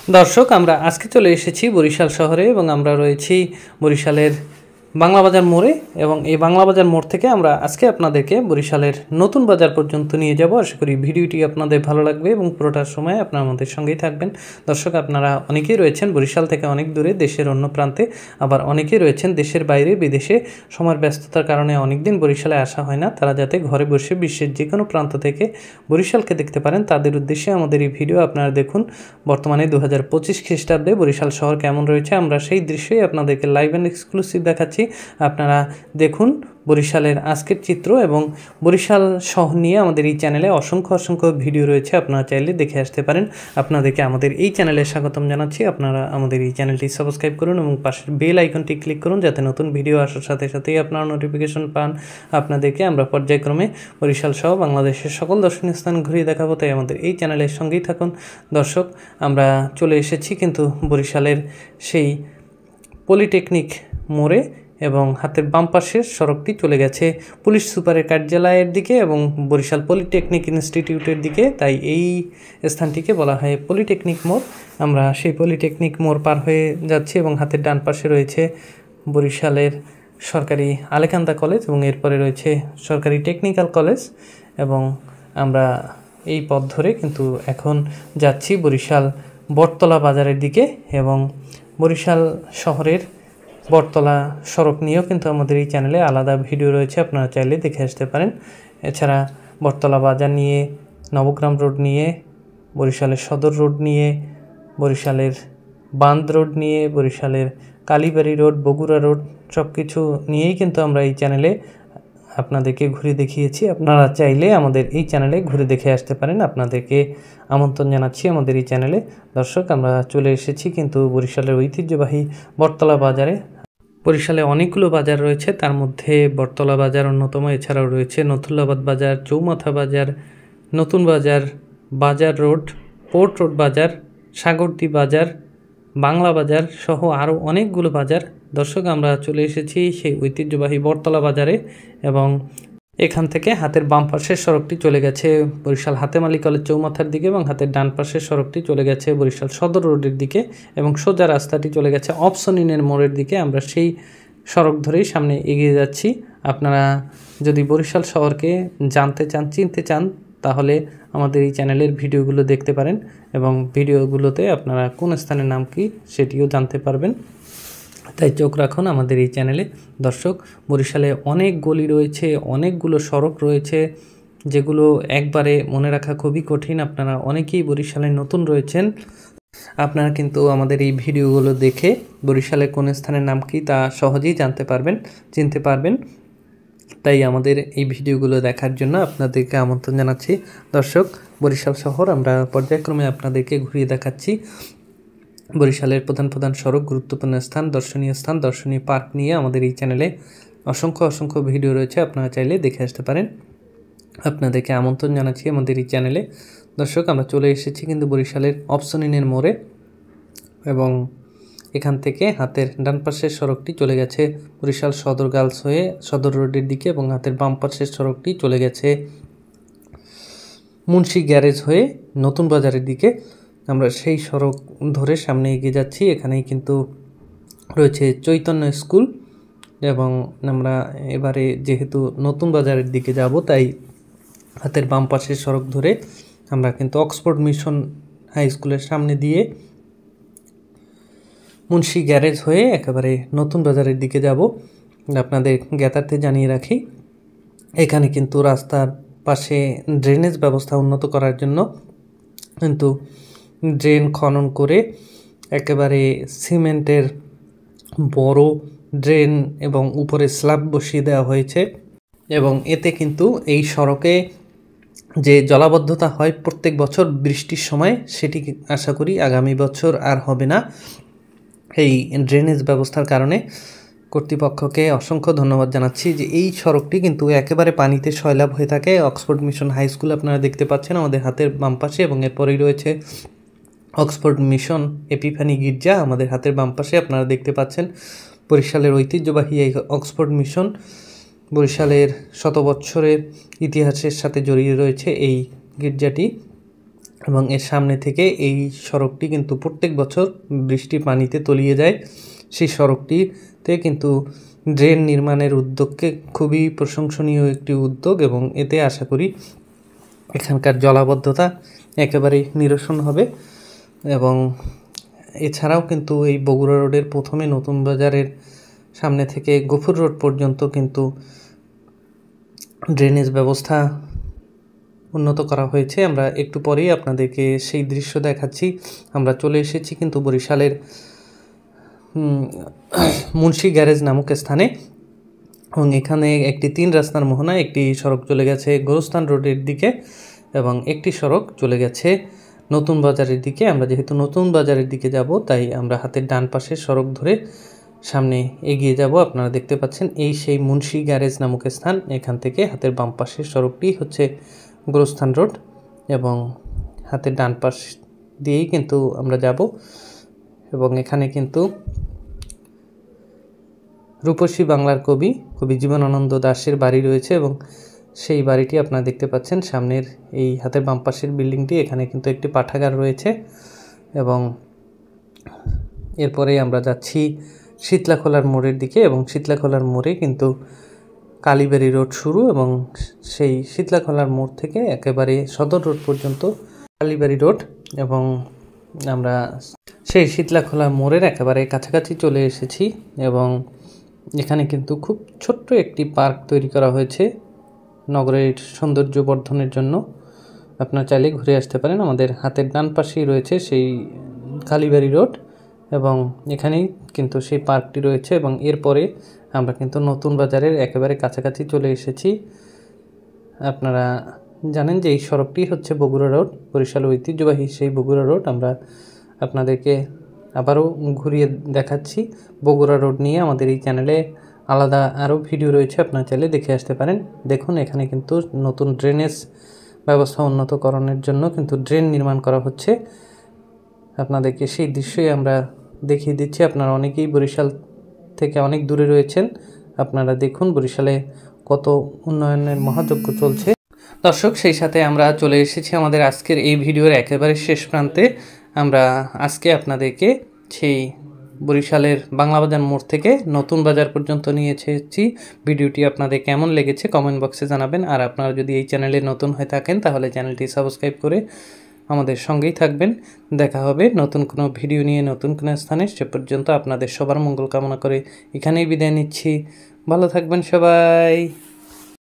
দর্শক, আমরা আজকে চলে এসেছি বরিশাল শহরে এবং আমরা রয়েছি বরিশালের বাংলা বাজার মোড়ে। এবং এই বাংলা বাজার মোড় থেকে আমরা আজকে আপনাদেরকে বরিশালের নতুন বাজার পর্যন্ত নিয়ে যাব। আশা করি ভিডিওটি আপনাদের ভালো লাগবে এবং পুরোটার সময় আপনারা আমাদের সঙ্গেই থাকবেন। দর্শক, আপনারা অনেকেই রয়েছেন বরিশাল থেকে অনেক দূরে, দেশের অন্য প্রান্তে, আবার অনেকেই রয়েছেন দেশের বাইরে বিদেশে। সময়ের ব্যস্ততার কারণে অনেক দিন বরিশালে আসা হয় না। তারা যাতে ঘরে বসে বিশ্বের যে কোনো প্রান্ত থেকে বরিশালকে দেখতে পারেন, তাদের উদ্দেশ্যে আমাদের এই ভিডিও। আপনারা দেখুন, বর্তমানে 2025 খ্রিস্টাব্দে বরিশাল শহর কেমন রয়েছে। আমরা সেই দৃশ্যই আপনাদেরকে লাইভ অ্যান্ড এক্সক্লুসিভ দেখাচ্ছি। আপনারা দেখুন বরিশালের আজকের চিত্র। এবং বরিশাল শহর নিয়ে আমাদের এই চ্যানেলে অসংখ্য ভিডিও রয়েছে, আপনারা চাইলে দেখে আসতে পারেন। আপনাদেরকে আমাদের এই চ্যানেলে স্বাগতম জানাচ্ছি। আপনারা আমাদের এই চ্যানেলটি সাবস্ক্রাইব করুন এবং পাশের বেল আইকনটি ক্লিক করুন, যাতে নতুন ভিডিও আসার সাথে সাথেই আপনারা নোটিফিকেশন পান। আপনাদেরকে আমরা পর্যায়ক্রমে বরিশাল সহ বাংলাদেশের সকল দর্শনীয় স্থান ঘুরিয়ে দেখাবো, তাই আমাদের এই চ্যানেলের সঙ্গেই থাকুন। দর্শক, আমরা চলে এসেছি কিন্তু বরিশালের সেই পলিটেকনিক মোড়ে, এবং হাতের বাম পাশের সড়কটি চলে গেছে পুলিশ সুপারের কার্যালয়ের দিকে এবং বরিশাল পলিটেকনিক ইনস্টিটিউটের দিকে। তাই এই স্থানটিকে বলা হয় পলিটেকনিক মোড়। আমরা সেই পলিটেকনিক মোড় পার হয়ে যাচ্ছি এবং হাতের ডান পাশে রয়েছে বরিশালের সরকারি আলেকান্দা কলেজ এবং এরপরে রয়েছে সরকারি টেকনিক্যাল কলেজ। এবং আমরা এই পথ ধরে কিন্তু এখন যাচ্ছি বরিশাল বটতলা বাজারের দিকে। এবং বরিশাল শহরের বটতলা সড়ক নিয়েও কিন্তু আমাদের এই চ্যানেলে আলাদা ভিডিও রয়েছে, আপনারা চাইলে দেখে আসতে পারেন। এছাড়া বটতলা বাজার নিয়ে, নবগ্রাম রোড নিয়ে, বরিশালের সদর রোড নিয়ে, বরিশালের বান্দ রোড নিয়ে, বরিশালের কালীবাড়ি রোড, বগুড়া রোড, সব কিছু নিয়েই কিন্তু আমরা এই চ্যানেলে আপনাদেরকে ঘুরে দেখিয়েছি। আপনারা চাইলে আমাদের এই চ্যানেলে ঘুরে দেখে আসতে পারেন। আপনাদেরকে আমন্ত্রণ জানাচ্ছি আমাদের এই চ্যানেলে। দর্শক, আমরা চলে এসেছি কিন্তু বরিশালের ঐতিহ্যবাহী বটতলা বাজারে। বরিশালে অনেকগুলো বাজার রয়েছে, তার মধ্যে বটতলা বাজার অন্যতম। এছাড়াও রয়েছে নথুল্লাবাদ বাজার, চৌমাথা বাজার, নতুন বাজার, বাজার রোড, পোর্ট রোড বাজার, সাগরদ্বীপ বাজার, বাংলা বাজার সহ আরও অনেকগুলো বাজার। দর্শক, আমরা চলে এসেছি সেই ঐতিহ্যবাহী বটতলা বাজারে। এবং এখান থেকে হাতের বাম পাশের সড়কটি চলে গেছে বরিশাল হাতেম আলী কলেজ চৌমাথার দিকে, এবং হাতের ডান পাশের সড়কটি চলে গেছে বরিশাল সদর রোডের দিকে, এবং সোজা রাস্তাটি চলে গেছে অপশনিনের মোড়ের দিকে। আমরা সেই সড়ক ধরেই সামনে এগিয়ে যাচ্ছি। আপনারা যদি বরিশাল শহরকে জানতে চান, চিনতে চান, তাহলে আমাদের এই চ্যানেলের ভিডিওগুলো দেখতে পারেন এবং ভিডিওগুলোতে আপনারা কোন স্থানের নাম কি সেটিও জানতে পারবেন। তাই চোখ রাখুন আমাদের এই চ্যানেলে। দর্শক, বরিশালে অনেক গলি রয়েছে, অনেকগুলো সড়ক রয়েছে, যেগুলো একবারে মনে রাখা খুবই কঠিন। আপনারা অনেকেই বরিশালে নতুন রয়েছেন, আপনারা কিন্তু আমাদের এই ভিডিওগুলো দেখে বরিশালে কোন স্থানের নাম কি তা সহজেই জানতে পারবেন, চিনতে পারবেন। তাই আমাদের এই ভিডিওগুলো দেখার জন্য আপনাদেরকে আমন্ত্রণ জানাচ্ছি। দর্শক, বরিশাল শহর আমরা পর্যায়ক্রমে আপনাদেরকে ঘুরিয়ে দেখাচ্ছি। বরিশালের প্রধান সড়ক, গুরুত্বপূর্ণ স্থান, দর্শনীয় পার্ক নিয়ে আমাদের এই চ্যানেলে অসংখ্য ভিডিও রয়েছে, আপনারা চাইলে দেখে আসতে পারেন। আপনাদেরকে আমন্ত্রণ জানাচ্ছি আমাদের এই চ্যানেলে। দর্শক, আমরা চলে এসেছি কিন্তু বরিশালের অপশনিনের মোড়ে, এবং এখান থেকে হাতের ডান পাশের সড়কটি চলে গেছে বরিশাল সদর গার্লস হয়ে সদর রোডের দিকে, এবং হাতের বাম পাশের সড়কটি চলে গেছে মুন্সি গ্যারেজ হয়ে নতুন বাজারের দিকে। আমরা সেই সড়ক ধরে সামনে এগিয়ে যাচ্ছি। এখানেই কিন্তু রয়েছে চৈতন্য স্কুল, এবং আমরা এবারে যেহেতু নতুন বাজারের দিকে যাব, তাই হাতের বাম পাশের সড়ক ধরে আমরা কিন্তু অক্সফোর্ড মিশন হাই স্কুলের সামনে দিয়ে মুন্সি গ্যারেজ হয়ে একেবারে নতুন বাজারের দিকে যাব। আপনাদের জ্ঞাতার্থে জানিয়ে রাখি, এখানে কিন্তু রাস্তার পাশে ড্রেনেজ ব্যবস্থা উন্নত করার জন্য কিন্তু ড্রেন খনন করে একেবারে সিমেন্টের বড় ড্রেন এবং উপরে স্ল্যাব বসিয়ে দেওয়া হয়েছে। এবং এতে কিন্তু এই সড়কে যে জলাবদ্ধতা হয় প্রত্যেক বছর বৃষ্টির সময়, সেটি আশা করি আগামী বছর আর হবে না এই ড্রেনেজ ব্যবস্থার কারণে। কর্তৃপক্ষকে অসংখ্য ধন্যবাদ জানাচ্ছি যে এই সড়কটি কিন্তু একেবারে পানিতে সয়লাব হয়ে থাকে। অক্সফোর্ড মিশন হাই স্কুল আপনারা দেখতে পাচ্ছেন আমাদের হাতের বাম পাশে, এবং এরপরেই রয়েছে অক্সফোর্ড মিশন এপিফানি গির্জা আমাদের হাতের বাম পাশে আপনারা দেখতে পাচ্ছেন। বরিশালের ঐতিহ্যবাহী এই অক্সফোর্ড মিশন, বরিশালের শত বৎসরের ইতিহাসের সাথে জড়িয়ে রয়েছে এই গির্জাটি। এবং এর সামনে থেকে এই সড়কটি কিন্তু প্রত্যেক বছর বৃষ্টির পানিতে তলিয়ে যায়। সেই সড়কটিতে কিন্তু ড্রেন নির্মাণের উদ্যোগকে খুবই প্রশংসনীয় একটি উদ্যোগ, এবং এতে আশা করি এখানকার জলাবদ্ধতা একেবারেই নিরসন হবে। এবং এছাড়াও কিন্তু এই বগুড়া রোডের প্রথমে নতুন বাজারের সামনে থেকে গফুর রোড পর্যন্ত কিন্তু ড্রেনেজ ব্যবস্থা উন্নত করা হয়েছে। আমরা একটু পরেই আপনাদেরকে সেই দৃশ্য দেখাচ্ছি। আমরা চলে এসেছি কিন্তু বরিশালের মুন্সি গ্যারেজ নামক স্থানে, এবং এখানে একটি 3 রাস্তার মোহনায় একটি সড়ক চলে গেছে গোরস্থান রোডের দিকে এবং একটি সড়ক চলে গেছে নতুন বাজারের দিকে। আমরা যেহেতু নতুন বাজারের দিকে যাব, তাই আমরা হাতের ডান পাশের সড়ক ধরে সামনে এগিয়ে যাব। আপনারা দেখতে পাচ্ছেন এই সেই মুন্সি গ্যারেজ নামক স্থান। এখান থেকে হাতের বাম পাশের সড়কটি হচ্ছে গোরস্থান রোড, এবং হাতের ডান পাশ দিয়েই কিন্তু আমরা যাব। এবং এখানে কিন্তু রূপসী বাংলার কবি জীবনানন্দ দাশের বাড়ি রয়েছে, এবং সেই বাড়িটি আপনারা দেখতে পাচ্ছেন সামনের এই হাতের বাম পাশের বিল্ডিংটি। এখানে কিন্তু একটি পাঠাগার রয়েছে, এবং এরপরে আমরা যাচ্ছি শীতলাখোলার মোড়ের দিকে, এবং শীতলাখোলার মোড়ে কিন্তু কালীবাড়ি রোড শুরু, এবং সেই শীতলাখোলার মোড় থেকে একেবারে সদর রোড পর্যন্ত কালীবাড়ি রোড। এবং আমরা সেই শীতলাখোলা মোড়ের একেবারে কাছাকাছি চলে এসেছি, এবং এখানে কিন্তু খুব ছোট্ট একটি পার্ক তৈরি করা হয়েছে নগরের সৌন্দর্য বর্ধনের জন্য। আপনারা চাইলে ঘুরে আসতে পারেন। আমাদের হাতের ডান পাশেই রয়েছে সেই কালীবাড়ি রোড, এবং এখানেই কিন্তু সেই পার্কটি রয়েছে। এবং এরপরে আমরা কিন্তু নতুন বাজারের একেবারে কাছাকাছি চলে এসেছি। আপনারা জানেন যে এই সড়কটি হচ্ছে বগুড়া রোড, বরিশাল ঐতিহ্যবাহী সেই বগুড়া রোড। আমরা আপনাদেরকে আবারও ঘুরিয়ে দেখাচ্ছি। বগুড়া রোড নিয়ে আমাদের এই চ্যানেলে আলাদা আরও ভিডিও রয়েছে, আপনারা চাইলে দেখে আসতে পারেন। দেখুন এখানে কিন্তু নতুন ড্রেনেজ ব্যবস্থা উন্নতকরণের জন্য কিন্তু ড্রেন নির্মাণ করা হচ্ছে। আপনাদেরকে সেই দৃশ্যই আমরা দেখিয়ে দিচ্ছি। আপনারা অনেকেই বরিশাল থেকে অনেক দূরে রয়েছেন, আপনারা দেখুন বরিশালে কত উন্নয়নের মহাযজ্ঞ চলছে। দর্শক, সেই সাথে আমরা চলে এসেছি আমাদের আজকের এই ভিডিওর একেবারে শেষ প্রান্তে। আমরা আজকে আপনাদেরকে সেই বরিশালের বাংলাবাজার মোড় থেকে নতুন বাজার পর্যন্ত নিয়ে এসেছি। ভিডিওটি আপনাদের কেমন লেগেছে কমেন্ট বক্সে জানাবেন। আর আপনারা যদি এই চ্যানেলে নতুন হয়ে থাকেন তাহলে চ্যানেলটি সাবস্ক্রাইব করে আমাদের সঙ্গেই থাকবেন। দেখা হবে নতুন কোনো ভিডিও নিয়ে নতুন কোনো স্থানে। সে পর্যন্ত আপনাদের সবার মঙ্গল কামনা করে এখানেই বিদায় নিচ্ছি। ভালো থাকবেন সবাই।